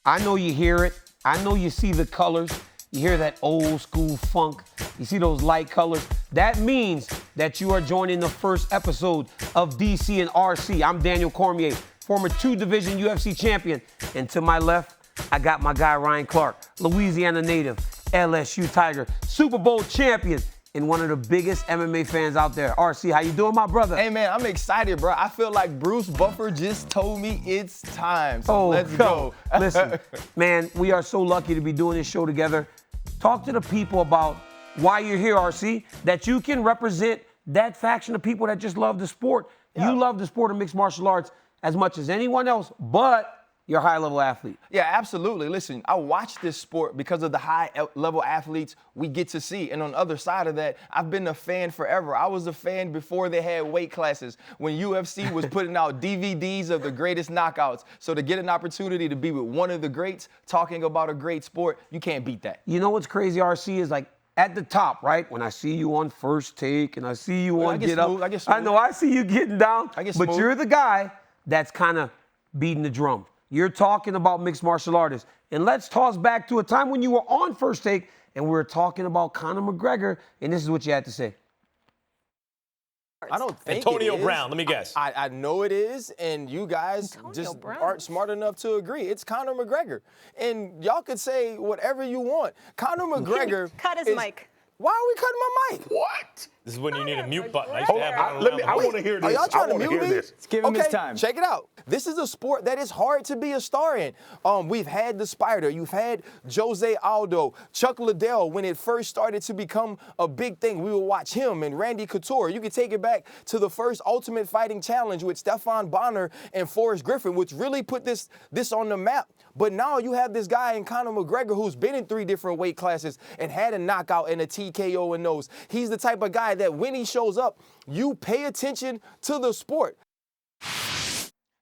I know you hear it. I know you see the colors. You hear that old school funk. You see those light colors. That means that you are joining the first episode of DC and RC. I'm Daniel Cormier, former 2-division UFC champion. And to my left, I got my guy Ryan Clark, Louisiana native, LSU Tiger, Super Bowl champion, and one of the biggest MMA fans out there. RC, how you doing, my brother? Hey, man, I'm excited, bro. I feel like Bruce Buffer just told me it's time. So let's go. Listen, man, we are so lucky to be doing this show together. Talk to the people about why you're here, RC, that you can represent that faction of people that just love the sport. Yeah. You love the sport of mixed martial arts as much as anyone else, but you're a high-level athlete. Yeah, absolutely. Listen, I watch this sport because of the high-level athletes we get to see. And on the other side of that, I've been a fan forever. I was a fan before they had weight classes, when UFC was putting out DVDs of the greatest knockouts. So to get an opportunity to be with one of the greats talking about a great sport, you can't beat that. You know what's crazy, RC, is like at the top, right? When I see you on First Take and I see you on Get Up. I know, I see you getting down, but you're the guy that's kind of beating the drum. You're talking about mixed martial artists. And let's toss back to a time when you were on First Take and we were talking about Conor McGregor, and this is what you had to say. I don't think Antonio Brown, let me guess. I know it is, and you guys aren't smart enough to agree. It's Conor McGregor. And y'all could say whatever you want. Conor McGregor Cut his mic. Why are we cutting my mic? What? This is when you need a mute button. I want to hear this. Are y'all trying to mute me? Let's give him his time. Check it out. This is a sport that is hard to be a star in. We've had the Spider. You've had Jose Aldo, Chuck Liddell. When it first started to become a big thing, we would watch him and Randy Couture. You can take it back to the first Ultimate Fighting Challenge with Stefan Bonner and Forrest Griffin, which really put this on the map. But now you have this guy in Conor McGregor who's been in 3 different weight classes and had a knockout and a TKO in those. He's the type of guy that when he shows up, you pay attention to the sport.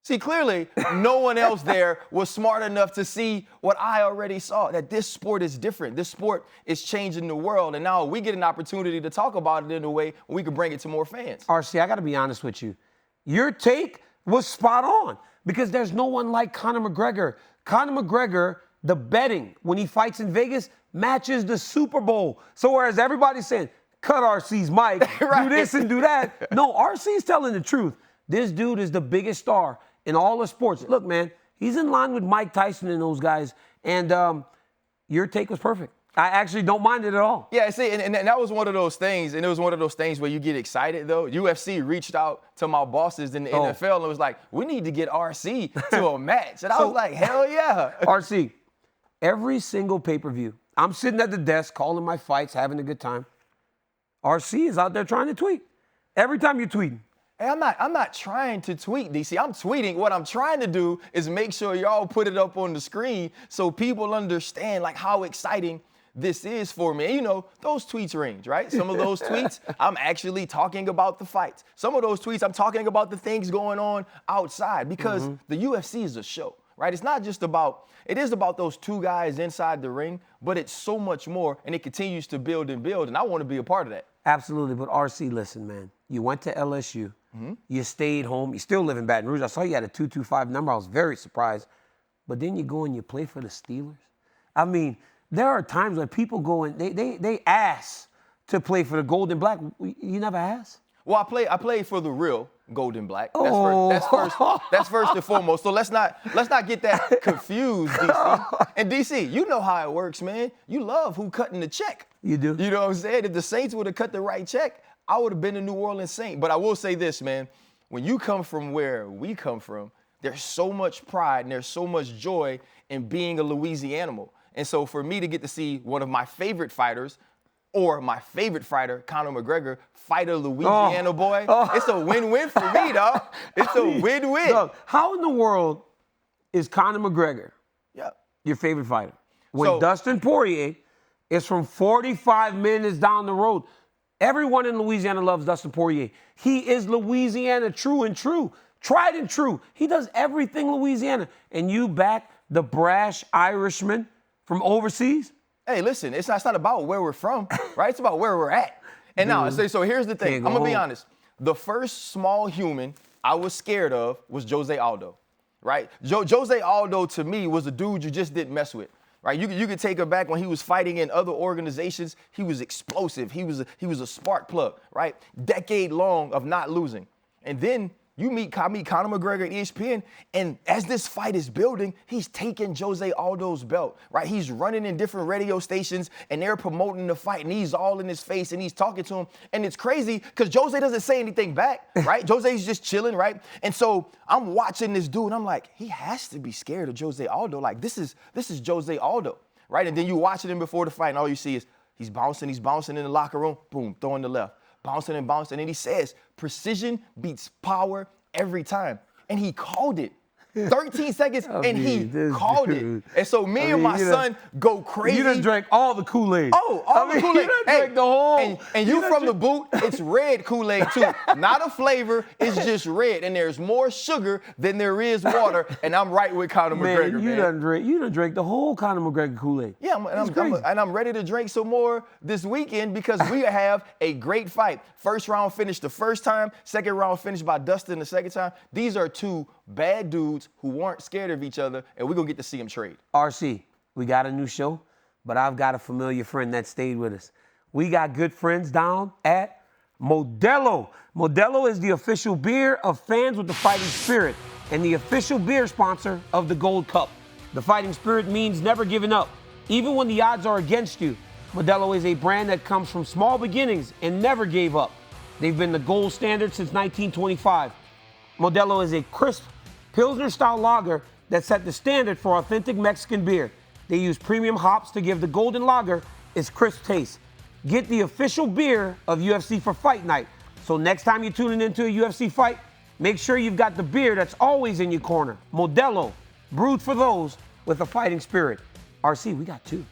See, clearly, no one else there was smart enough to see what I already saw, that this sport is different. This sport is changing the world, and now we get an opportunity to talk about it in a way where we can bring it to more fans. RC, I got to be honest with you. Your take was spot on because there's no one like Conor McGregor. Conor McGregor, the betting when he fights in Vegas matches the Super Bowl. So whereas everybody's saying, cut RC's mic, right, do this and do that. No, RC's telling the truth. This dude is the biggest star in all the sports. Look, man, he's in line with Mike Tyson and those guys. And your take was perfect. I actually don't mind it at all. Yeah, see, and that was one of those things, and it was one of those things where you get excited, though. UFC reached out to my bosses in the NFL and was like, we need to get RC to a match. And I was like, hell yeah. RC, every single pay-per-view, I'm sitting at the desk calling my fights, having a good time. RC is out there trying to tweet. Every time you're tweeting. Hey, I'm not trying to tweet, DC. I'm tweeting. What I'm trying to do is make sure y'all put it up on the screen so people understand like how exciting this is for me. And you know, those tweets range, right? Some of those tweets, I'm actually talking about the fights. Some of those tweets, I'm talking about the things going on outside because the UFC is a show, right? It's not just about, it is about those 2 guys inside the ring, but it's so much more, and it continues to build and build, and I want to be a part of that. Absolutely, but RC, listen, man. You went to LSU. You stayed home. You still live in Baton Rouge. I saw you had a 225 number. I was very surprised. But then you go and you play for the Steelers. I mean, there are times when people go and they ask to play for the Gold and Black. You never asked? Well, I play for the real Gold and Black. That's first and foremost. So let's not get that confused, DC. And DC, you know how it works, man. You love who cutting the check. You do. You know what I'm saying? If the Saints would have cut the right check, I would have been a New Orleans Saint. But I will say this, man. When you come from where we come from, there's so much pride and there's so much joy in being a Louisianimal. And so for me to get to see one of my favorite fighters or my favorite fighter, Conor McGregor, fight a Louisiana boy, it's a win-win for me, dog. It's a win-win. Look, how in the world is Conor McGregor your favorite fighter when Dustin Poirier is from 45 minutes down the road? Everyone in Louisiana loves Dustin Poirier. He is Louisiana true and true, tried and true. He does everything Louisiana. And you back the brash Irishman from overseas? Hey, listen, it's not about where we're from, right? It's about where we're at. And now, so here's the thing. I'm going to be honest. The first small human I was scared of was Jose Aldo. right? Jose Aldo, to me, was a dude you just didn't mess with. Right, you could take him back when he was fighting in other organizations. He was explosive. He was a spark plug, right? Decade long of not losing. And then you meet Conor McGregor at ESPN, and as this fight is building, he's taking Jose Aldo's belt, right? He's running in different radio stations, and they're promoting the fight, and he's all in his face, and he's talking to him. And it's crazy because Jose doesn't say anything back, right? Jose's just chilling, right? And so I'm watching this dude, and I'm like, he has to be scared of Jose Aldo. Like, this is Jose Aldo, right? And then you watching him before the fight, and all you see is he's bouncing in the locker room, boom, throwing the left. Bouncing, and he says, precision beats power every time. And he called it. 13 seconds, and he called it. And so me and my son go crazy. You done drank all the Kool-Aid. Oh, all the Kool-Aid. You done drank the whole. And you from the boot, it's red Kool-Aid too. Not a flavor, it's just red. And there's more sugar than there is water. And I'm right with Conor McGregor, man. You done drank the whole Conor McGregor Kool-Aid. Yeah, I'm ready to drink some more this weekend because we have a great fight. First round finish the first time, second round finish by Dustin the second time. These are two bad dudes who weren't scared of each other, and we're going to get to see them trade. RC, we got a new show, but I've got a familiar friend that stayed with us. We got good friends down at Modelo. Modelo is the official beer of fans with the fighting spirit and the official beer sponsor of the Gold Cup. The fighting spirit means never giving up, even when the odds are against you. Modelo is a brand that comes from small beginnings and never gave up. They've been the gold standard since 1925. Modelo is a crisp, Pilsner-style lager that set the standard for authentic Mexican beer. They use premium hops to give the golden lager its crisp taste. Get the official beer of UFC for fight night. So next time you're tuning into a UFC fight, make sure you've got the beer that's always in your corner. Modelo, brewed for those with a fighting spirit. RC, we got two.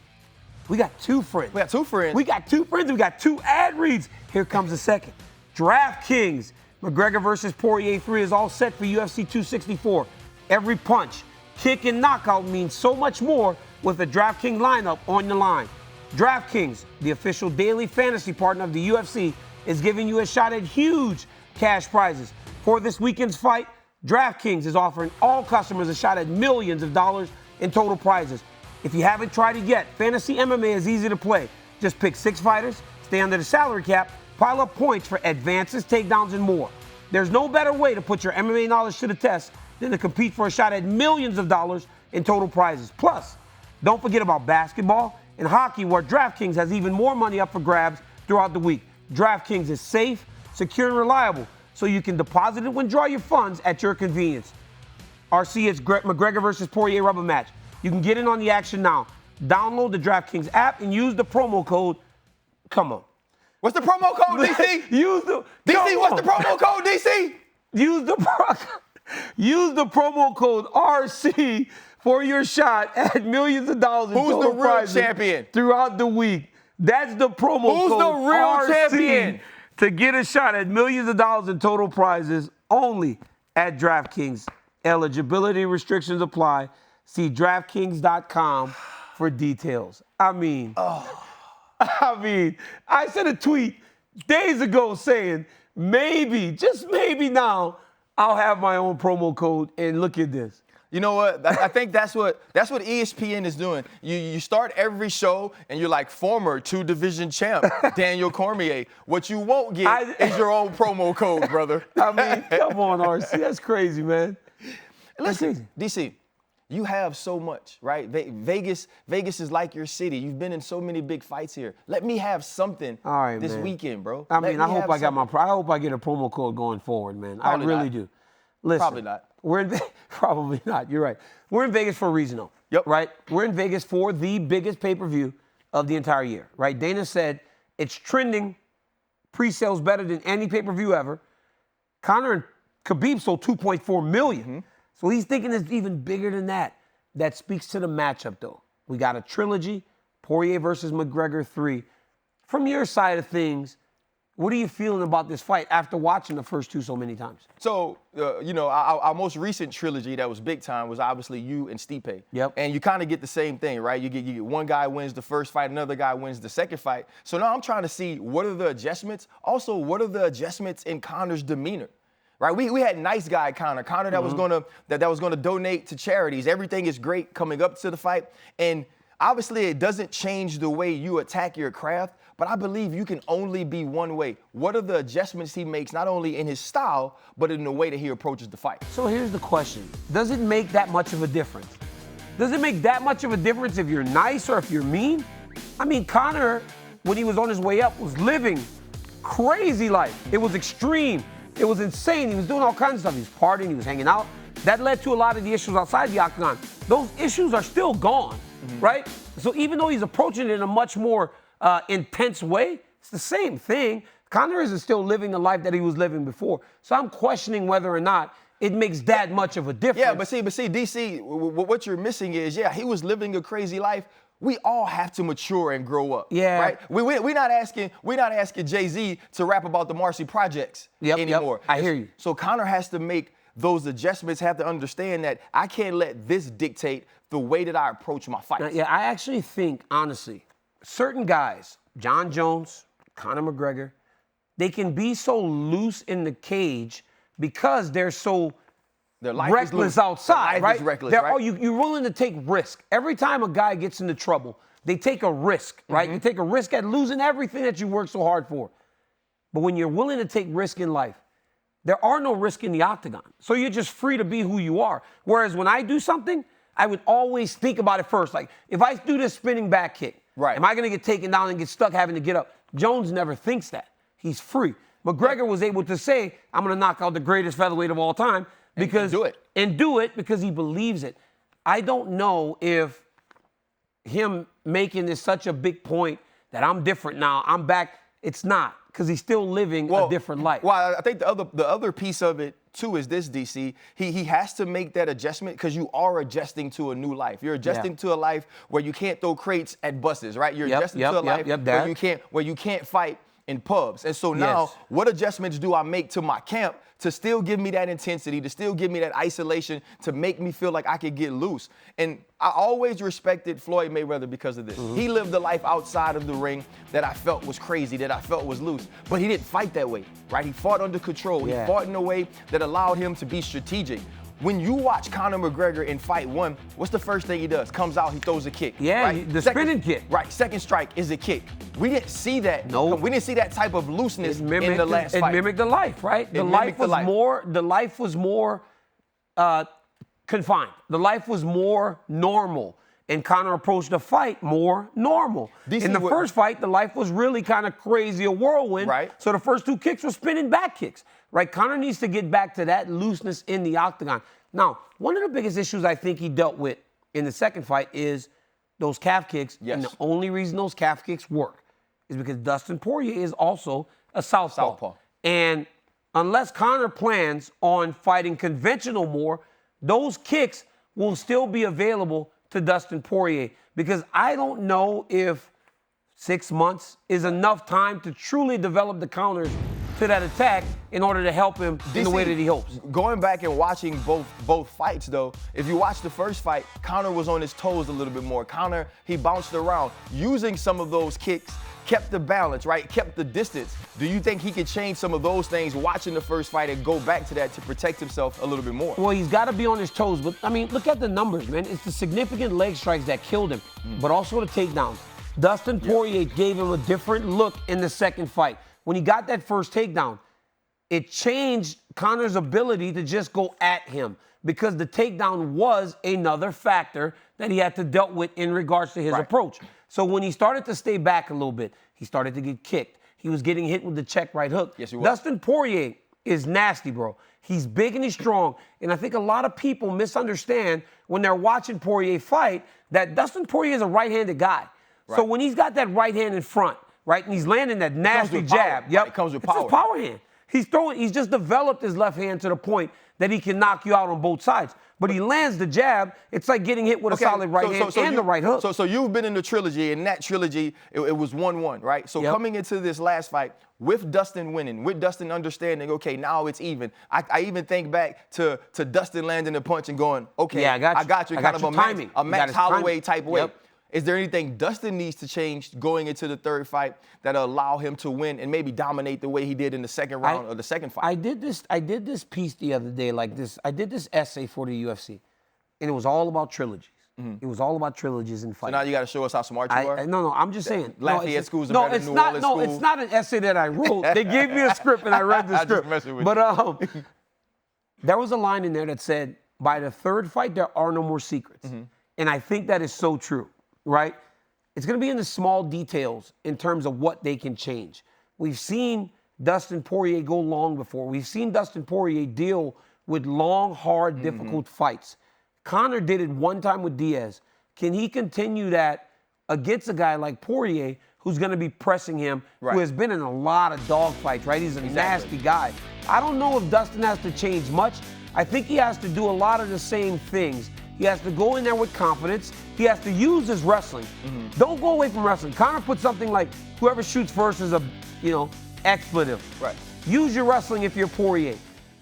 We got two friends. We got two friends. We got two friends. We got two ad reads. Here comes the second. DraftKings. McGregor versus Poirier 3 is all set for UFC 264. Every punch, kick, and knockout means so much more with the DraftKings lineup on the line. DraftKings, the official daily fantasy partner of the UFC, is giving you a shot at huge cash prizes. For this weekend's fight, DraftKings is offering all customers a shot at millions of dollars in total prizes. If you haven't tried it yet, fantasy MMA is easy to play. Just pick 6 fighters, stay under the salary cap, pile up points for advances, takedowns, and more. There's no better way to put your MMA knowledge to the test than to compete for a shot at millions of dollars in total prizes. Plus, don't forget about basketball and hockey, where DraftKings has even more money up for grabs throughout the week. DraftKings is safe, secure, and reliable, so you can deposit and withdraw your funds at your convenience. RC, it's McGregor versus Poirier rubber match. You can get in on the action now. Download the DraftKings app and use the promo code. Come on. What's the promo code, DC? What's the promo code, DC? Use the promo code RC for your shot at millions of dollars in total prizes. Who's the real champion? Throughout the week. That's the promo code. Who's the real RC champion? To get a shot at millions of dollars in total prizes only at DraftKings. Eligibility restrictions apply. See DraftKings.com for details. I sent a tweet days ago saying, maybe, just maybe now, I'll have my own promo code, and look at this. You know what? I think that's what ESPN is doing. You start every show and you're like, former 2-division champ, Daniel Cormier. What you won't get is your own promo code, brother. Come on, RC. That's crazy, man. Listen, DC, you have so much, right? Vegas is like your city. You've been in so many big fights here. Let me have something this weekend, bro. I hope I get a promo code going forward, man. Probably I really do. Listen, probably not. Probably not. You're right. We're in Vegas for a reason, though. Yep. Right? We're in Vegas for the biggest pay-per-view of the entire year, right? Dana said it's trending pre-sales better than any pay-per-view ever. Conor and Khabib sold 2.4 million. Mm-hmm. So he's thinking it's even bigger than that. That speaks to the matchup, though. We got a trilogy, Poirier versus McGregor 3. From your side of things, what are you feeling about this fight after watching the first two so many times? So, our most recent trilogy that was big time was obviously you and Stipe. Yep. And you kind of get the same thing, right? You get one guy wins the first fight, another guy wins the second fight. So now I'm trying to see what are the adjustments. Also, what are the adjustments in Conor's demeanor? right? We had nice guy Conor that was gonna donate to charities. Everything is great coming up to the fight, and obviously it doesn't change the way you attack your craft. But I believe you can only be one way. What are the adjustments he makes, not only in his style, but in the way that he approaches the fight? So here's the question. Does it make that much of a difference? Does it make that much of a difference if you're nice or if you're mean? I mean, Conor, when he was on his way up, was living crazy life. It was extreme. It was insane. He was doing all kinds of stuff. He was partying. He was hanging out. That led to a lot of the issues outside the octagon. Those issues are still gone, right? So even though he's approaching it in a much more intense way, it's the same thing. Conor isn't still living the life that he was living before. So I'm questioning whether or not it makes that much of a difference. Yeah, but see, DC, what you're missing is, he was living a crazy life. We all have to mature and grow up. Yeah. Right? We're not asking Jay-Z to rap about the Marcy Projects anymore. I hear you. So Conor has to make those adjustments, have to understand that I can't let this dictate the way that I approach my fights. Yeah, I actually think, honestly, certain guys, John Jones, Conor McGregor, they can be so loose in the cage because they're so reckless outside, right? Reckless, right? You're willing to take risk. Every time a guy gets into trouble, they take a risk, right? You take a risk at losing everything that you worked so hard for. But when you're willing to take risk in life, there are no risks in the octagon. So you're just free to be who you are. Whereas when I do something, I would always think about it first. Like, if I do this spinning back kick, am I going to get taken down and get stuck having to get up? Jones never thinks that. He's free. McGregor was able to say, I'm going to knock out the greatest featherweight of all time. Because, and do it because he believes it. I don't know if him making this such a big point that I'm different now, I'm back, it's not, because he's still living a different life. Well, I think the other piece of it, too, is this, DC. He has to make that adjustment because you are adjusting to a new life. You're adjusting to a life where you can't throw crates at buses, right? You're adjusting to a life where you can't fight in pubs. And so now, what adjustments do I make to my camp to still give me that intensity, to still give me that isolation, to make me feel like I could get loose? And I always respected Floyd Mayweather because of this. He lived a life outside of the ring that I felt was crazy, that I felt was loose. But he didn't fight that way, right? He fought under control. He fought in a way that allowed him to be strategic. When you watch Conor McGregor in fight one, what's the first thing he does? Comes out, he throws a kick. Yeah, right? the spinning kick. Right, second strike is a kick. We didn't see that. No. We didn't see that type of looseness in the last fight. It mimicked the life, right? The life was more confined. The life was more normal. And Conor approached the fight more normal. In the first fight, the life was really kind of crazy, a whirlwind. Right. So the first two kicks were spinning back kicks. Right? Conor needs to get back to that looseness in the octagon. Now, one of the biggest issues I think he dealt with in the second fight is those calf kicks. And the only reason those calf kicks work is because Dustin Poirier is also a southpaw. And unless Conor plans on fighting conventional more, those kicks will still be available to Dustin Poirier, because I don't know if 6 months is enough time to truly develop the counters to that attack in order to help him in the way that he hopes. Going back and watching both fights, though, if you watch the first fight, Conor was on his toes a little bit more. Conor, he bounced around, using some of those kicks, kept the balance, right? Kept the distance. Do you think he could change some of those things watching the first fight and go back to that to protect himself a little bit more? Well, he's got to be on his toes. But, I mean, look at the numbers, man. It's the significant leg strikes that killed him, but also the takedowns. Dustin Poirier gave him a different look in the second fight. When he got that first takedown, it changed Conor's ability to just go at him, because the takedown was another factor that he had to deal with in regards to his approach. So when he started to stay back a little bit, he started to get kicked. He was getting hit with the check right hook. Yes, he was. Dustin Poirier is nasty, bro. He's big and he's strong. And I think a lot of people misunderstand when they're watching Poirier fight that Dustin Poirier is a right-handed guy. So when he's got that right hand in front, right, and he's landing that nasty jab, it comes with power. It's his power hand. He's just developed his left hand to the point that he can knock you out on both sides. But he lands the jab, it's like getting hit with a solid right hand and the right hook. So you've been in the trilogy, and that trilogy, it was 1-1, right? So coming into this last fight, with Dustin winning, with Dustin understanding, okay, now it's even. I even think back to Dustin landing the punch and going, okay, I got you, kind of a Max Holloway type way. Is there anything Dustin needs to change going into the third fight that'll allow him to win and maybe dominate the way he did in the second round of the second fight? I did this piece the other day, I did this essay for the UFC, and it was all about trilogies. It was all about trilogies and fights. So now you got to show us how smart you are? No, I'm just saying. Lafayette School's a better than New Orleans No, school. it's not an essay that I wrote. They gave me a script and I read the script. Just messing with But there was a line in there that said, by the third fight, there are no more secrets. And I think that is so true, right? It's going to be in the small details in terms of what they can change. We've seen Dustin Poirier go long before. We've seen Dustin Poirier deal with long, hard, difficult fights. Conor did it one time with Diaz. Can he continue that against a guy like Poirier, who's going to be pressing him, who has been in a lot of dogfights, right? He's a nasty guy. I don't know if Dustin has to change much. I think he has to do a lot of the same things. He has to go in there with confidence. He has to use his wrestling. Don't go away from wrestling. Conor put something like, whoever shoots first is a, expletive. Right. Use your wrestling if you're Poirier.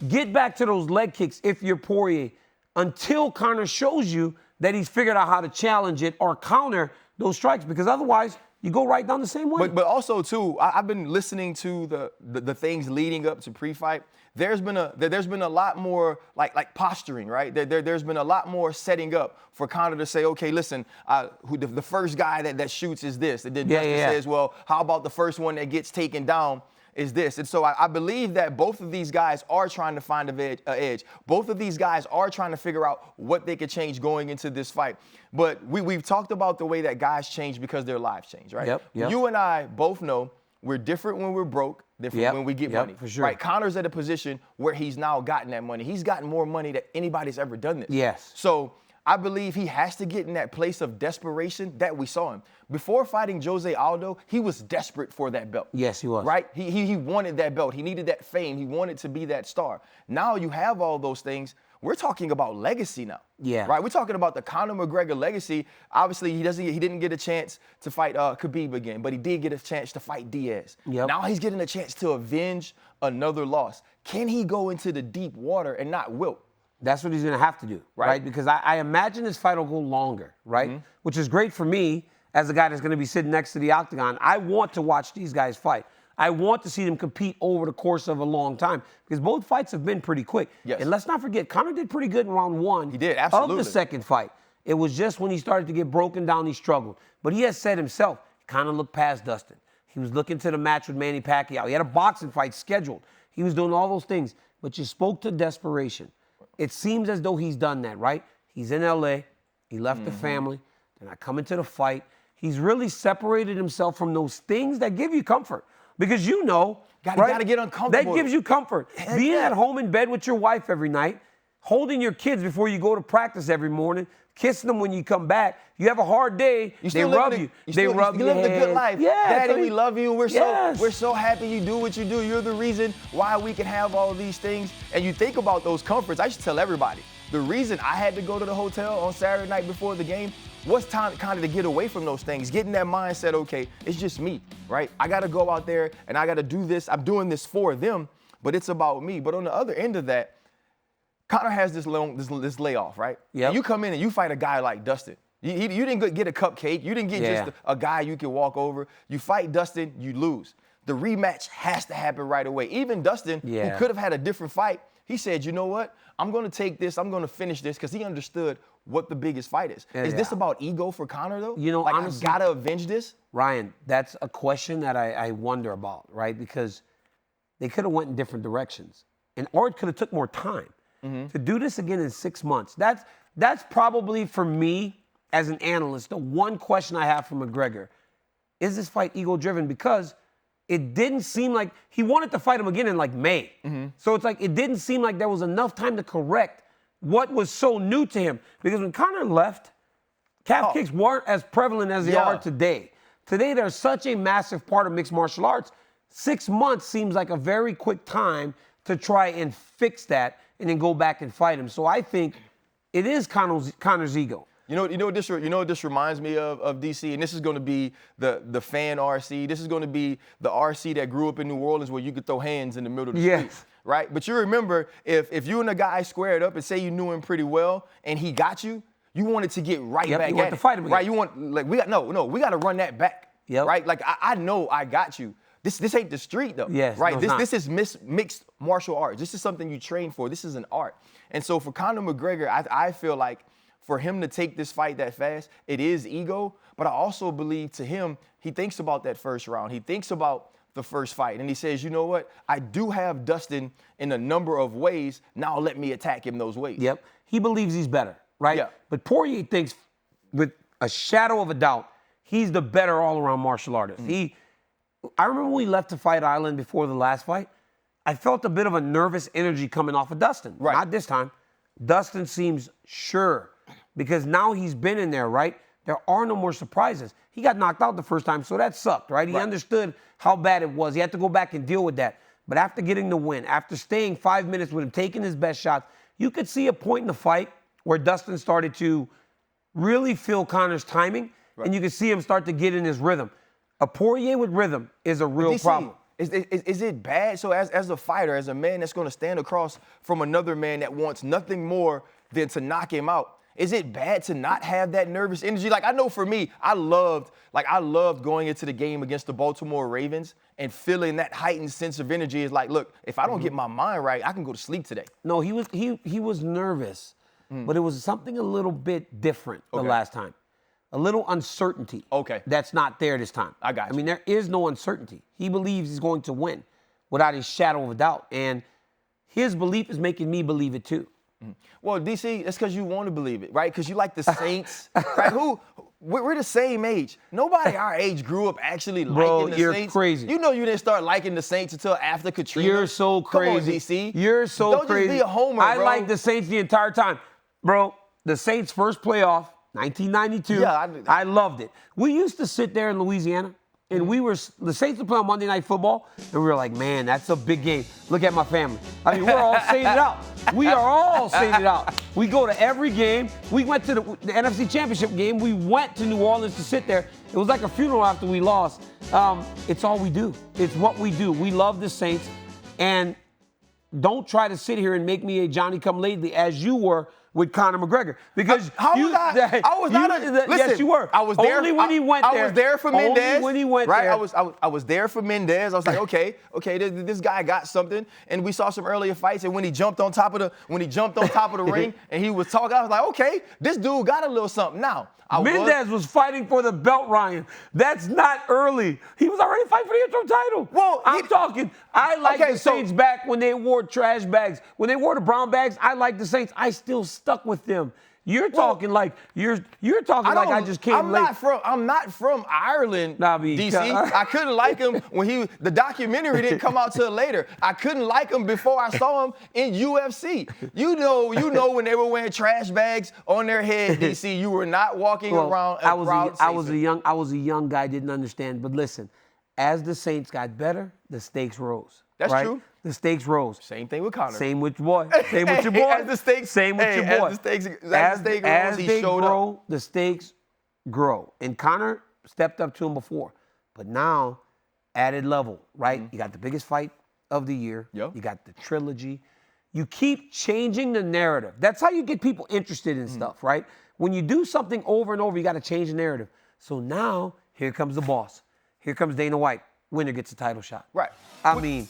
Get back to those leg kicks if you're Poirier, until Conor shows you that he's figured out how to challenge it or counter those strikes, because otherwise you go right down the same way. But also too, I've been listening to the things leading up to pre-fight. There's been a lot more like posturing, right? There's been a lot more setting up for Conor to say, okay, listen, the first guy that shoots is this. And then Dustin says, well, how about the first one that gets taken down is this? And so I believe that both of these guys are trying to find an edge. Both of these guys are trying to figure out what they could change going into this fight. But we've talked about the way that guys change because their lives change, right? Yep. You and I both know we're different when we're broke, different when we get money. For sure. Right? Conor's at a position where he's now gotten that money. He's gotten more money than anybody's ever done this. Yes. So I believe he has to get in that place of desperation that we saw him. Before fighting Jose Aldo, he was desperate for that belt. Yes, he was. Right? He wanted that belt. He needed that fame. He wanted to be that star. Now you have all those things. We're talking about legacy now. Yeah. Right? We're talking about the Conor McGregor legacy. Obviously, he didn't get a chance to fight Khabib again, but he did get a chance to fight Diaz. Yep. Now he's getting a chance to avenge another loss. Can he go into the deep water and not wilt? That's what he's going to have to do, right? Because I imagine this fight will go longer, right? Which is great for me as a guy that's going to be sitting next to the octagon. I want to watch these guys fight. I want to see them compete over the course of a long time because both fights have been pretty quick. Yes. And let's not forget, Conor did pretty good in round one. He did, absolutely. Of the second fight. It was just when he started to get broken down, he struggled. But he has said himself, he kind of looked past Dustin. He was looking to the match with Manny Pacquiao. He had a boxing fight scheduled. He was doing all those things. But you spoke to desperation. It seems as though he's done that, right? He's in L.A. He left the family. They're not coming to the fight. He's really separated himself from those things that give you comfort. Because gotta get uncomfortable. That gives you comfort. Being at home in bed with your wife every night, holding your kids before you go to practice every morning, kissing them when you come back. You have a hard day, they rub you. They rub you your live the good life. Yeah, Daddy, we love you. We're so happy you do what you do. You're the reason why we can have all these things. And you think about those comforts. I should tell everybody, the reason I had to go to the hotel on Saturday night before the game was time kind of to get away from those things, get in that mindset, okay, it's just me, right? I got to go out there and I got to do this. I'm doing this for them, but it's about me. But on the other end of that, Conor has this layoff, right? Yeah. You come in and you fight a guy like Dustin. You didn't get a cupcake. You didn't get just a guy you can walk over. You fight Dustin, you lose. The rematch has to happen right away. Even Dustin, who could have had a different fight, he said, you know what? I'm going to take this. I'm going to finish this because he understood what the biggest fight is. Is this about ego for Conor, though? Honestly, I got to avenge this? Ryan, that's a question that I wonder about, right? Because they could have went in different directions. Or it could have took more time. To do this again in 6 months, that's probably, for me, as an analyst, the one question I have for McGregor. Is this fight ego-driven? Because it didn't seem like he wanted to fight him again in May. So it's like it didn't seem like there was enough time to correct what was so new to him. Because when Conor left, calf kicks weren't as prevalent as they are today. Today, they're such a massive part of mixed martial arts. 6 months seems like a very quick time to try and fix that and then go back and fight him. So I think it is Conor's ego. You know what this reminds me of, DC? And this is going to be the fan RC. This is going to be the RC that grew up in New Orleans where you could throw hands in the middle of the street. Right? But you remember, if you and a guy squared up and say you knew him pretty well and he got you, You wanted to get right back you want at to it. fight him again. Right, you want, like, we got to run that back. Yep. Right, like, I know I got you. This ain't the street, though. Yes, right, no, it's not. this is mixed martial arts. This is something you train for. This is an art. And so for Conor McGregor, I feel like for him to take this fight that fast, it is ego, but I also believe to him, he thinks about that first round. He thinks about the first fight, and he says, you know what? I do have Dustin in a number of ways. Now let me attack him those ways. Yep. He believes he's better, right? Yeah. But Poirier thinks, with a shadow of a doubt, he's the better all-around martial artist. I remember when we left to Fight Island before the last fight, I felt a bit of a nervous energy coming off of Dustin. Right. Not this time. Dustin seems sure because now he's been in there, right? There are no more surprises. He got knocked out the first time, so that sucked, right? He understood how bad it was. He had to go back and deal with that. But after getting the win, after staying 5 minutes with him, taking his best shots, you could see a point in the fight where Dustin started to really feel Conor's timing, and you could see him start to get in his rhythm. A Poirier with rhythm is a real problem. Is it bad? So as a fighter, as a man that's going to stand across from another man that wants nothing more than to knock him out, is it bad to not have that nervous energy? Like, I know for me, I loved going into the game against the Baltimore Ravens and feeling that heightened sense of energy. Is like, look, if I don't get my mind right, I can go to sleep today. No, he was nervous, but it was something a little bit different the last time. A little uncertainty. Okay. That's not there this time. I got you. I mean, there is no uncertainty. He believes he's going to win without a shadow of a doubt. And his belief is making me believe it too. Well, DC, it's because you want to believe it, right? Because you like the Saints, right? We're the same age. Nobody our age grew up actually liking the you're Saints. crazy. You know you didn't start liking the Saints until after Katrina. You're so crazy. Come on, DC. You're so Don't crazy. Don't just be a homer, I bro. like the Saints the entire time. Bro, the Saints' first playoff, 1992. Yeah, I loved it. We used to sit there in Louisiana, and the Saints would play on Monday Night Football, and we were like, man, that's a big game. Look at my family. I mean, we're all saying it out. We are all saying it out. We go to every game. We went to the NFC Championship game. We went to New Orleans to sit there. It was like a funeral after we lost. It's all we do. It's what we do. We love the Saints, and don't try to sit here and make me a Johnny-come-lately as you were with Conor McGregor, because yes, you were. I was there only when he went there. I was there for Mendez. Only when he went right? there. I was there for Mendez. I was like, okay, this guy got something. And we saw some earlier fights, and when he jumped on top of the ring and he was talking, I was like, okay, this dude got a little something. Now, Mendez was fighting for the belt, Ryan. That's not early. He was already fighting for the interim title. Well, I like the Saints back when they wore trash bags. When they wore the brown bags, I like the Saints. I still stuck with them. You're talking like you're talking like I just came late. I'm not from Ireland, DC. I couldn't like him when the documentary didn't come out till later. I couldn't like him before I saw him in UFC. You know when they were wearing trash bags on their head, DC. You were not walking around a proud I was a young guy, didn't understand. But listen, as the Saints got better, the stakes rose. That's right? true. The stakes rose. Same thing with Conor. Same with your boy. Same with your boy. As the stakes, same with your boy. As the stakes grow, the stakes grow. And Conor stepped up to him before, but now added level, right? You got the biggest fight of the year. Yep. You got the trilogy. You keep changing the narrative. That's how you get people interested in stuff, right? When you do something over and over, you got to change the narrative. So now here comes the boss. Here comes Dana White. Winner gets a title shot. Right. I mean,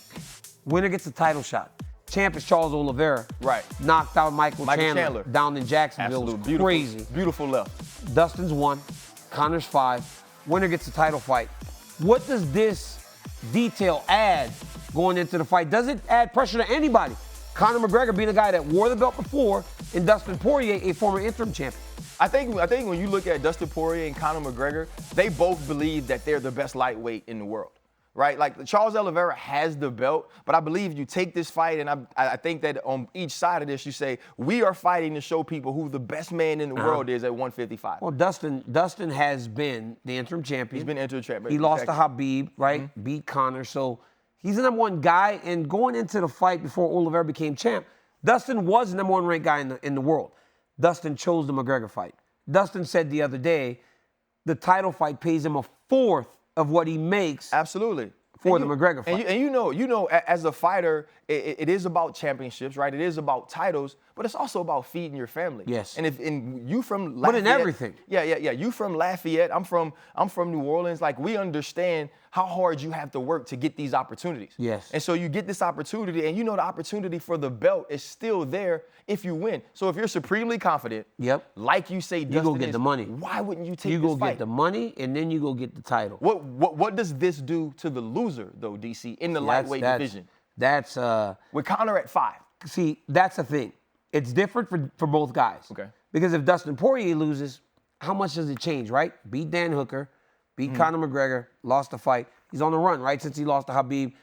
winner gets a title shot. Champ is Charles Oliveira. Right. Knocked out Michael Chandler down in Jacksonville. Absolutely. It was crazy. Beautiful left. Dustin's 1. Conor's 5. Winner gets a title fight. What does this detail add going into the fight? Does it add pressure to anybody? Conor McGregor being a guy that wore the belt before, and Dustin Poirier, a former interim champion. I think when you look at Dustin Poirier and Conor McGregor, they both believe that they're the best lightweight in the world. Right? Like, Charles Oliveira has the belt, but I believe you take this fight, and I think that on each side of this, you say, we are fighting to show people who the best man in the world is at 155. Well, Dustin has been the interim champion. He's been interim champion. He lost to Khabib, right? Beat Conor. So he's the number 1 guy, and going into the fight before Oliveira became champ, Dustin was the number 1 ranked guy in the world. Dustin chose the McGregor fight. Dustin said the other day, the title fight pays him a 4th of what he makes. Absolutely. For the McGregor fight. And you know, as a fighter, it is about championships, right? It is about titles, but it's also about feeding your family. Yes. And you from But Lafayette. in everything. Yeah. You from Lafayette. I'm from New Orleans. Like, we understand how hard you have to work to get these opportunities. Yes. And so you get this opportunity, and you know the opportunity for the belt is still there if you win. So if you're supremely confident, Yep. like you say, You Dustin go get is, the money. why wouldn't you take You this go fight? get the money, and then you go get the title. What does this do to the loser, though, DC, in the lightweight division? That's With Conor at 5. see, that's the thing. It's different for both guys. Okay. Because if Dustin Poirier loses, how much does it change, right? Beat Dan Hooker, beat Conor McGregor, lost the fight. He's on the run, right? Since he lost to Khabib,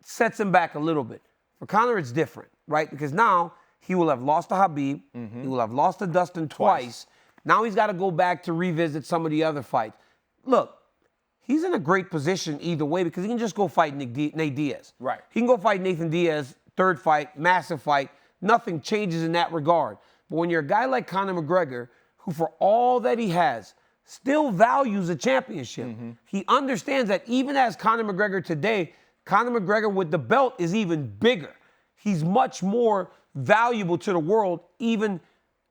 sets him back a little bit. For Conor, it's different, right? Because now he will have lost to Khabib. He will have lost to Dustin twice. Now he's got to go back to revisit some of the other fights. Look, he's in a great position either way because he can just go fight Nate Diaz. Right. He can go fight Nathan Diaz, third fight, massive fight. Nothing changes in that regard. But when you're a guy like Conor McGregor, who for all that he has, still values a championship, he understands that even as Conor McGregor today, Conor McGregor with the belt is even bigger. He's much more valuable to the world, even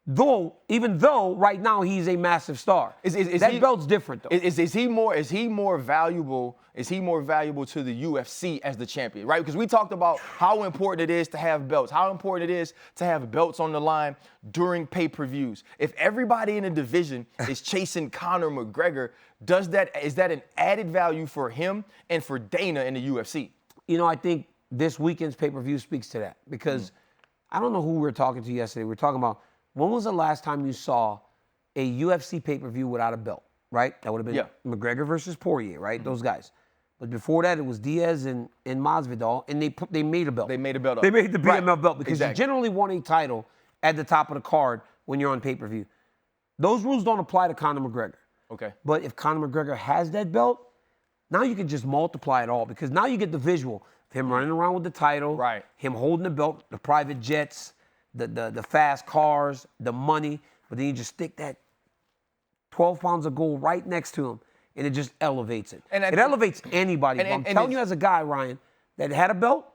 though right now he's a massive star. That belt's different though. Is he more valuable? Is he more valuable to the UFC as the champion, right? Because we talked about how important it is to have belts, how important it is to have belts on the line during pay-per-views. If everybody in the division is chasing Conor McGregor, is that an added value for him and for Dana in the UFC? You know, I think this weekend's pay-per-view speaks to that because I don't know who we were talking to yesterday. We were talking about when was the last time you saw a UFC pay-per-view without a belt, right? That would have been McGregor versus Poirier, right? Those guys. But before that, it was Diaz and Masvidal, and they made a belt. They made a belt up. They made the BMF belt because Exactly. you generally want a title at the top of the card when you're on pay-per-view. Those rules don't apply to Conor McGregor. Okay. But if Conor McGregor has that belt, now you can just multiply it all because now you get the visual of him running around with the title, Right. him holding the belt, the private jets, the fast cars, the money, but then you just stick that 12 pounds of gold right next to him, and it just elevates it. And it elevates anybody. I'm telling you as a guy, Ryan, that had a belt,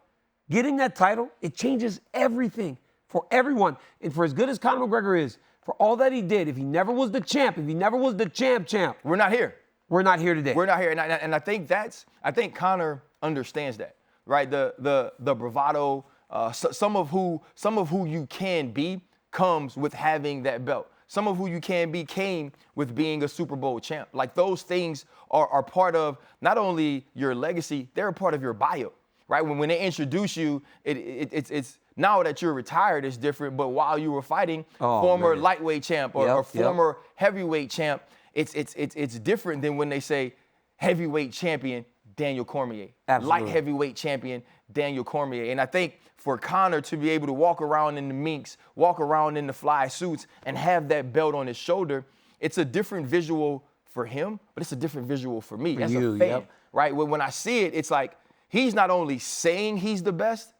getting that title, it changes everything for everyone. And for as good as Conor McGregor is, for all that he did, if he never was the champ, if he never was the champ, We're not here. we're not here today. We're not here, and I think Conor understands that, right? The bravado, some of who you can be comes with having that belt. Some of who you can be came with being a Super Bowl champ. Like, those things are part of not only your legacy, they're a part of your bio, right? When they introduce you, it's now that you're retired, it's different. But while you were fighting, former lightweight champ or former heavyweight champ, it's different than when they say heavyweight champion Daniel Cormier, Absolutely. light heavyweight champion Daniel Cormier. And I think for Conor to be able to walk around in the minks, walk around in the fly suits, and have that belt on his shoulder, it's a different visual for him, but it's a different visual for me as a fan, right? When I see it, it's like he's not only saying he's the best,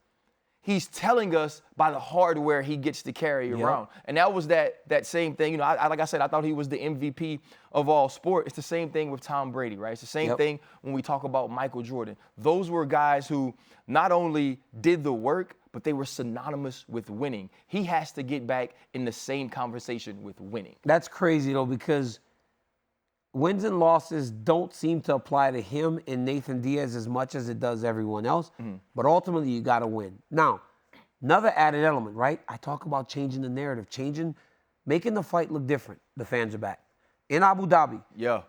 he's telling us by the hardware he gets to carry around. And that was that same thing. You know, like I said, I thought he was the MVP of all sport. It's the same thing with Tom Brady, right? It's the same thing when we talk about Michael Jordan. Those were guys who not only did the work, but they were synonymous with winning. He has to get back in the same conversation with winning. That's crazy, though, because wins and losses don't seem to apply to him and Nathan Diaz as much as it does everyone else. But ultimately, you got to win. Now, another added element, right? I talk about changing the narrative, making the fight look different. The fans are back. In Abu Dhabi,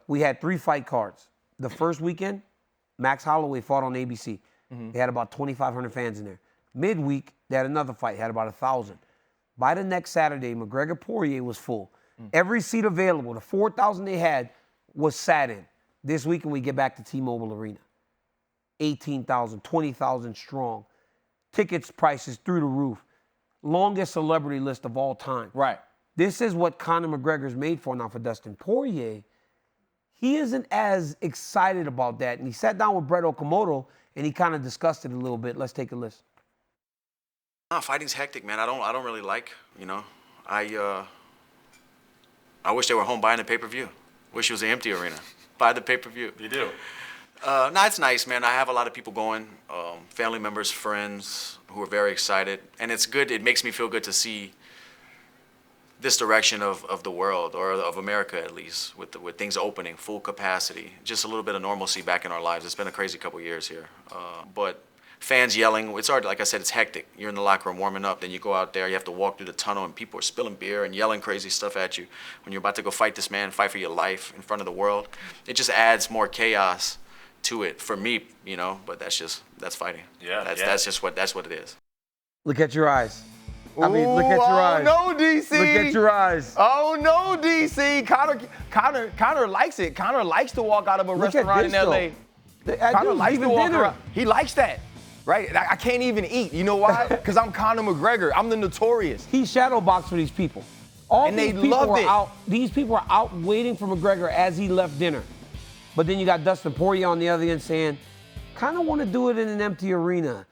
we had 3 fight cards. The first weekend, Max Holloway fought on ABC. They had about 2,500 fans in there. Midweek, they had another fight, had about 1,000. By the next Saturday, McGregor-Poirier was full. Every seat available, the 4,000 they had, was sat in. This weekend, we get back to T-Mobile Arena. 18,000, 20,000 strong. Tickets prices through the roof. Longest celebrity list of all time. Right. This is what Conor McGregor's made for. Now, for Dustin Poirier, he isn't as excited about that. And he sat down with Brett Okamoto, and he kind of discussed it a little bit. Let's take a listen. Fighting's hectic, man. I don't really like, you know. I wish they were home buying the pay-per-view. Wish it was an empty arena. Buy the pay-per-view. You do? No, it's nice, man. I have a lot of people going, family members, friends who are very excited. And it's good. It makes me feel good to see this direction of the world, or of America at least, with things opening, full capacity, just a little bit of normalcy back in our lives. It's been a crazy couple years here, but fans yelling, it's hard. Like I said, it's hectic. You're in the locker room warming up, then you go out there, you have to walk through the tunnel, and people are spilling beer and yelling crazy stuff at you when you're about to go fight this man, fight for your life in front of the world. It just adds more chaos to it for me, you know. But that's fighting. That's what it is. Look at your eyes. I mean, look at your eyes. Oh, no, DC. Look at your eyes. Oh, no, DC. Conor likes it. Conor likes to walk out of a restaurant in L.A. Conor likes to walk around. He likes that, right? I can't even eat. You know why? Because I'm Conor McGregor. I'm the Notorious. He shadow boxed for these people. They loved it. These people are out waiting for McGregor as he left dinner. But then you got Dustin Poirier on the other end saying, kind of want to do it in an empty arena.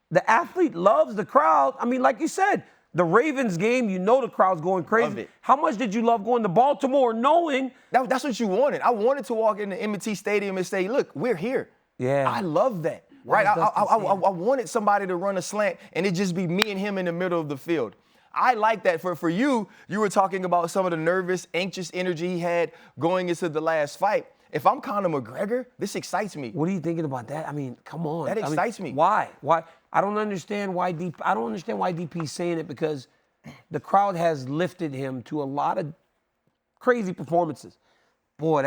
The athlete loves the crowd. I mean, like you said, the Ravens game, you know the crowd's going crazy. Love it. How much did you love going to Baltimore knowing? That's what you wanted. I wanted to walk into M&T Stadium and say, look, we're here. Yeah. I love that. Right? I wanted somebody to run a slant and it just be me and him in the middle of the field. I like that. For you were talking about some of the nervous, anxious energy he had going into the last fight. If I'm Conor McGregor, this excites me. What are you thinking about that? I mean, come on. That excites me. Why? I don't understand why DP's saying it, because the crowd has lifted him to a lot of crazy performances. Boy,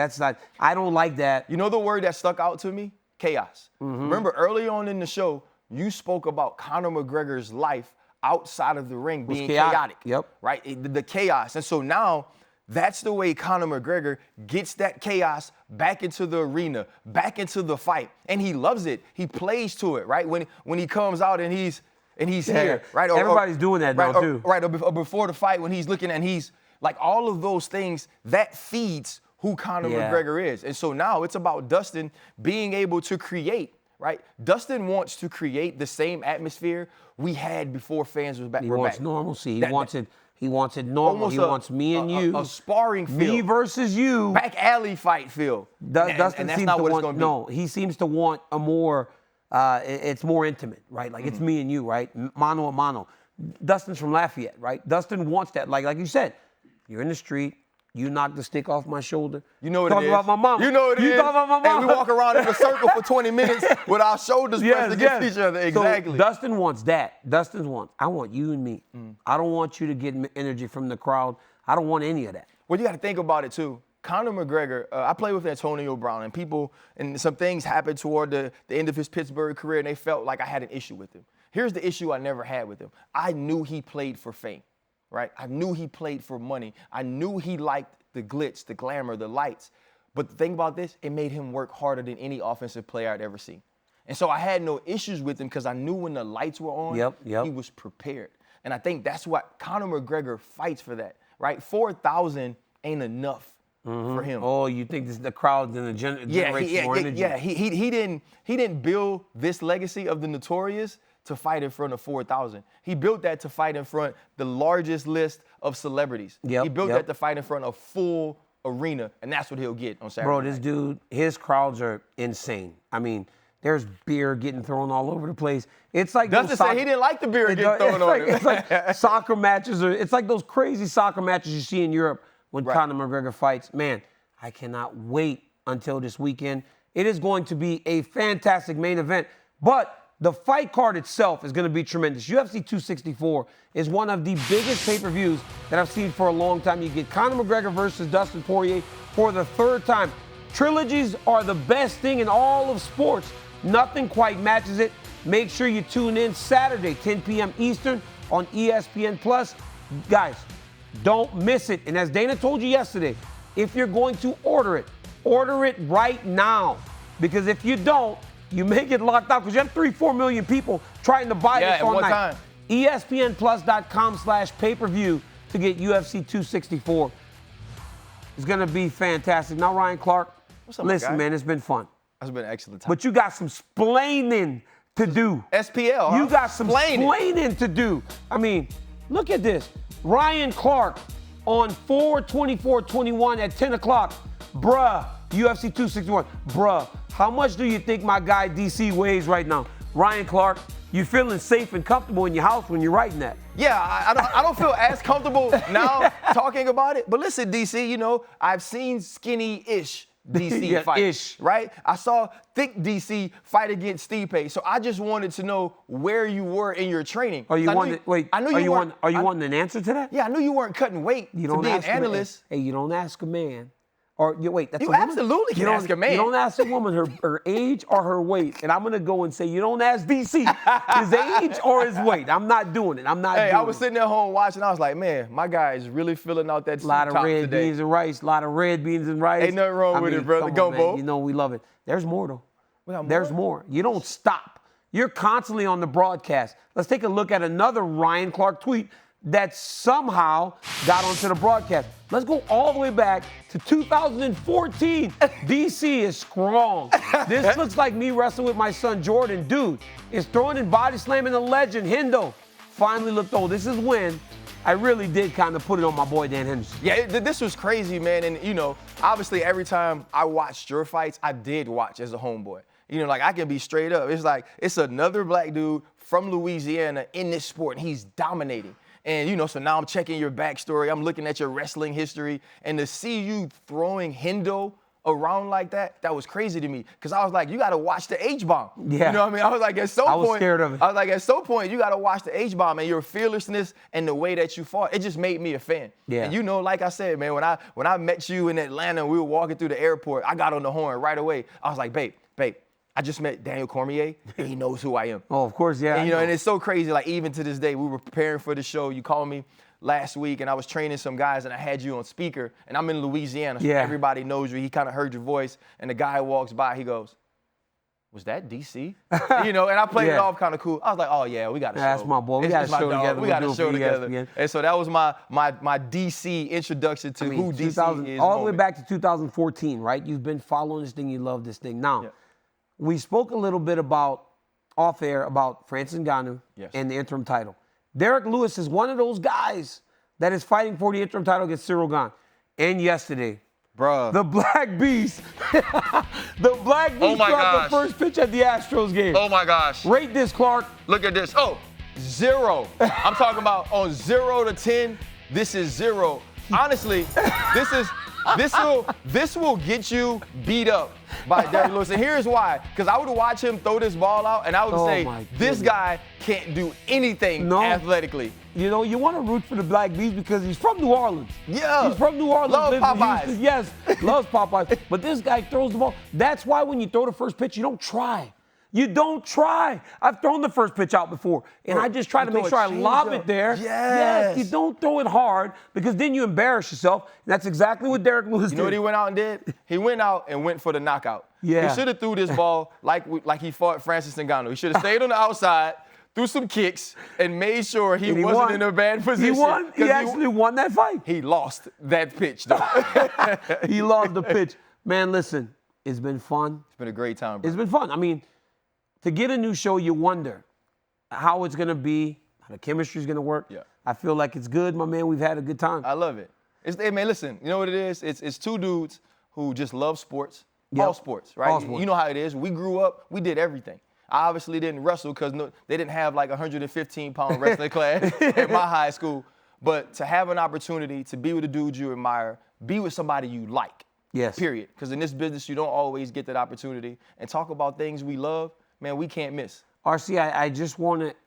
I don't like that. You know the word that stuck out to me? Chaos. Mm-hmm. Remember early on in the show, you spoke about Conor McGregor's life outside of the ring being chaotic. Yep. Right? The chaos. And so now, that's the way Conor McGregor gets that chaos back into the arena, back into the fight. And he loves it. He plays to it, right? When he comes out and he's here, right? Everybody's doing that now, too. Right, or before the fight when he's looking and he's like, all of those things, that feeds who Conor McGregor is. And so now it's about Dustin being able to create, right? Dustin wants to create the same atmosphere we had before fans were back. He wants normalcy. He wants it normal. He wants me and you. A sparring feel. Me versus you. Back alley fight feel. Dustin that's seems not to what want, it's going to be. no, he seems to want a more, it's more intimate, right? Like it's me and you, right? Mano a mano. Dustin's from Lafayette, right? Dustin wants that. Like you said, you're in the street. You knock the stick off my shoulder. You know what talk it is. Talk about my mama. You know what it is. You talk about my mama. And we walk around in a circle for 20 minutes with our shoulders pressed against each other. Exactly. So Dustin wants that. I want you and me. I don't want you to get energy from the crowd. I don't want any of that. Well, you got to think about it, too. Conor McGregor, I played with Antonio Brown, and some things happened toward the end of his Pittsburgh career, and they felt like I had an issue with him. Here's the issue I never had with him. I knew he played for fame, right? I knew he played for money. I knew he liked the glitz, the glamour, the lights. But the thing about this, it made him work harder than any offensive player I'd ever seen. And so I had no issues with him because I knew when the lights were on, he was prepared. And I think that's what Conor McGregor fights for that, right? 4,000 ain't enough for him. Oh, you think the crowd's going to generate more energy? Yeah, he didn't build this legacy of the Notorious to fight in front of 4,000. He built that to fight in front of the largest list of celebrities. He built that to fight in front of full arena, and that's what he'll get on Saturday. Bro, this dude, his crowds are insane. I mean, there's beer getting thrown all over the place. It's like Dustin said he didn't like the beer getting thrown on him. It's like soccer matches, it's like those crazy soccer matches you see in Europe when Conor McGregor fights. Man, I cannot wait until this weekend. It is going to be a fantastic main event, but the fight card itself is going to be tremendous. UFC 264 is one of the biggest pay-per-views that I've seen for a long time. You get Conor McGregor versus Dustin Poirier for the third time. Trilogies are the best thing in all of sports. Nothing quite matches it. Make sure you tune in Saturday, 10 p.m. Eastern on ESPN+. Guys, don't miss it. And as Dana told you yesterday, if you're going to order it right now. Because if you don't, you may get locked out because you have 3-4 million people trying to buy this all night. ESPNplus.com/pay-per-view to get UFC 264. It's going to be fantastic. Now, Ryan Clark, listen, man, it's been fun. It's been an excellent time. But you got some splaining to do. SPL, huh? You got some splaining to do. I mean, look at this. Ryan Clark on 4/24/21 at 10 o'clock. Bruh, UFC 261. Bruh, how much do you think my guy DC weighs right now? Ryan Clark, you feeling safe and comfortable in your house when you're writing that. Yeah, I don't feel as comfortable now talking about it. But listen, DC, you know, I've seen skinny-ish DC Yeah, fight, ish. right? I saw thick DC fight against Stipe. So I just wanted to know where you were in your training. Are you wanting? Wait, I knew are you weren't. wanting an answer to that? Yeah, I knew you weren't cutting weight You to don't be an ask analyst. Hey, you don't ask a man. Or wait, that's You a woman? absolutely can You don't- ask a man. You don't ask a woman her age or her weight. And I'm gonna go and say you don't ask DC his age or his weight. I'm not doing it. I'm not Hey, doing I was sitting at home watching. I was like, man, my guy is really filling out that a lot of top red today. beans and rice. A lot of red beans and rice. Ain't nothing wrong with it, brother. come Go, on, man. Bo. You know we love it. There's more though. We got more? There's more. You don't stop. You're constantly on the broadcast. Let's take a look at another Ryan Clark tweet that somehow got onto the broadcast. Let's go all the way back to 2014. DC is strong. This looks like me wrestling with my son Jordan. Dude is throwing and body slamming the legend Hendo. Finally looked old. This is when I really did kind of put it on my boy Dan Henderson. Yeah, this was crazy, man. And, you know, obviously every time I watched your fights, I did watch as a homeboy. You know, like I can be straight up. It's like it's another black dude from Louisiana in this sport, and he's dominating. And, you know, so now I'm checking your backstory. I'm looking at your wrestling history. And to see you throwing Hendo around like that, that was crazy to me. Because I was like, you got to watch the H-bomb. Yeah. You know what I mean? I was like, at some I point. was scared of it. I was like, at some point, you got to watch the H-bomb and your fearlessness and the way that you fought. It just made me a fan. Yeah. And you know, like I said, man, when I met you in Atlanta, we were walking through the airport, I got on the horn right away. I was like, babe, I just met Daniel Cormier, and he knows who I am. Oh, of course, yeah. And, you know, and it's so crazy, like even to this day, we were preparing for the show. You called me last week, and I was training some guys, and I had you on speaker, and I'm in Louisiana, so Yeah. everybody knows you. He kind of heard your voice, and the guy walks by, he goes, was that DC? You know, and I played it Yeah. off kind of cool. I was like, oh, yeah, we got a show. That's my boy. We It's got a my show dog. together. We We'll got do a it show for together. ESPN. And so that was my DC introduction to who DC 2000 is. all the way moment. back to 2014, right? You've been following this thing. You love this thing. Now, Yeah. we spoke a little bit about off air about Francis Ngannou Yes. and the interim title. Derek Lewis is one of those guys that is fighting for the interim title against Cyril Gane. And yesterday, Bruh. the Black Beast, the Black Beast Oh my dropped gosh. the first pitch at the Astros game. Oh my gosh. Rate this, Clark. Look at this. Oh, 0. I'm talking about on 0 to 10, this is 0. Honestly, this will get you beat up by Derek Lewis. And here's why. Because I would watch him throw this ball out, and I would Oh say, my this goodness. guy can't do anything No. athletically. You know, you want to root for the Black Beast because he's from New Orleans. Yeah. He's from New Orleans. Love lives in Popeyes. Houston. Yes, loves Popeyes. But this guy throws the ball. That's why when you throw the first pitch, you don't try. You don't try. I've thrown the first pitch out before, and I just try to you make throw sure a I lob changeup. it there. Yes. You don't throw it hard because then you embarrass yourself. And that's exactly what Derek Lewis You know what did. he went out and did? He went out and went for the knockout. Yeah. He should have threw this ball like he fought Francis Ngannou. He should have stayed on the outside, threw some kicks, and made sure he And he wasn't won. in a bad position. He won. 'Cause He actually won that fight. he lost that pitch, though. He lost the pitch. Man, listen, it's been fun. It's been a great time, bro. It's been fun. I mean, to get a new show, you wonder how it's going to be, how the chemistry is going to work. Yeah. I feel like it's good, my man. We've had a good time. I love it. Hey, man, listen, you know what it is? It's two dudes who just love sports, Yep. all sports, right? All sports. You know how it is. We grew up, we did everything. I obviously didn't wrestle because they didn't have like a 115-pound wrestling class in my high school. But to have an opportunity to be with a dude you admire, be with somebody you like, Yes. period. Because in this business, you don't always get that opportunity. And talk about things we love, man, we can't miss. RC,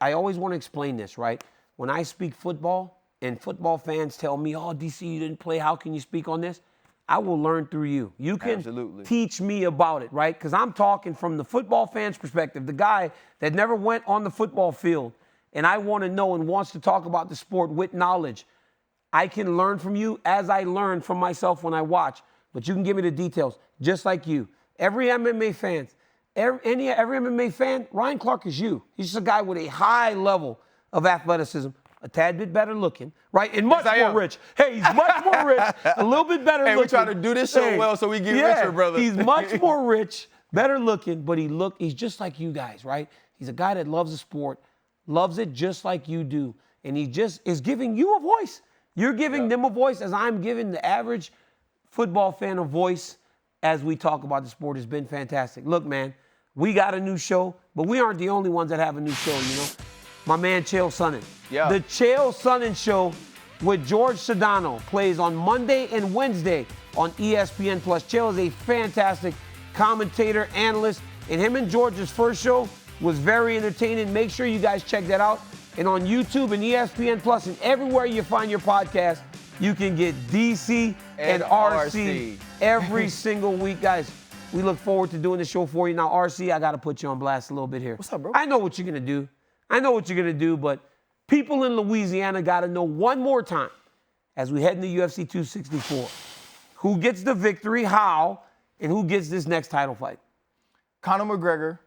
I always want to explain this, right? When I speak football and football fans tell me, oh, DC, you didn't play, how can you speak on this? I will learn through you. You can Absolutely. teach me about it, right? Because I'm talking from the football fan's perspective, the guy that never went on the football field, and I want to know and wants to talk about the sport with knowledge. I can learn from you as I learn from myself when I watch, but you can give me the details, just like you. Every MMA fan, every MMA fan, Ryan Clark is you. He's just a guy with a high level of athleticism, a tad bit better looking, right? And much Yes, I more am. rich. Hey, he's much more rich, a little bit better Hey, looking. we trying to do this show well so we get richer, brother. He's much more rich, better looking, but he's just like you guys, right? He's a guy that loves the sport, loves it just like you do. And he just is giving you a voice. You're giving them a voice as I'm giving the average football fan a voice as we talk about the sport. It's been fantastic. Look, man, we got a new show. But we aren't the only ones that have a new show, you know. My man Chael Sonnen. Yeah. The Chael Sonnen Show with George Sedano plays on Monday and Wednesday on ESPN+. Chael is a fantastic commentator, analyst, and him and George's first show was very entertaining. Make sure you guys check that out. And on YouTube and ESPN+, and everywhere you find your podcast, you can get DC and RC every single week, guys. We look forward to doing the show for you. Now, RC, I got to put you on blast a little bit here. What's up, bro? I know what you're going to do. But people in Louisiana got to know one more time as we head into UFC 264. Who gets the victory, how, and who gets this next title fight? Conor McGregor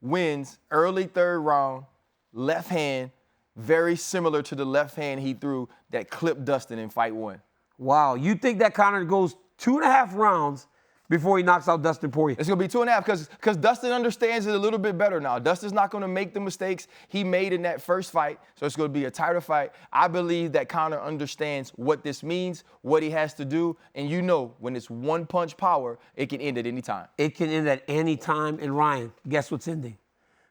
wins early third round, left hand, very similar to the left hand he threw that clipped Dustin in fight 1. Wow, you think that Conor goes 2.5 rounds before he knocks out Dustin Poirier? It's going to be 2.5 because Dustin understands it a little bit better now. Dustin's not going to make the mistakes he made in that first fight, so it's going to be a tighter fight. I believe that Conor understands what this means, what he has to do, and you know when it's one-punch power, it can end at any time. It can end at any time, and Ryan, guess what's ending?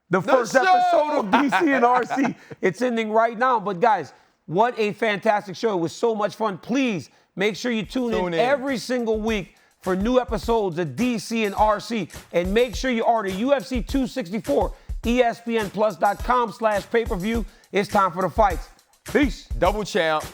The first episode of DC and RC. It's ending right now, but guys, what a fantastic show. It was so much fun. Please make sure you tune in every single week for new episodes of DC and RC. And make sure you order UFC 264, ESPNplus.com/pay-per-view. It's time for the fights. Peace. Double champ.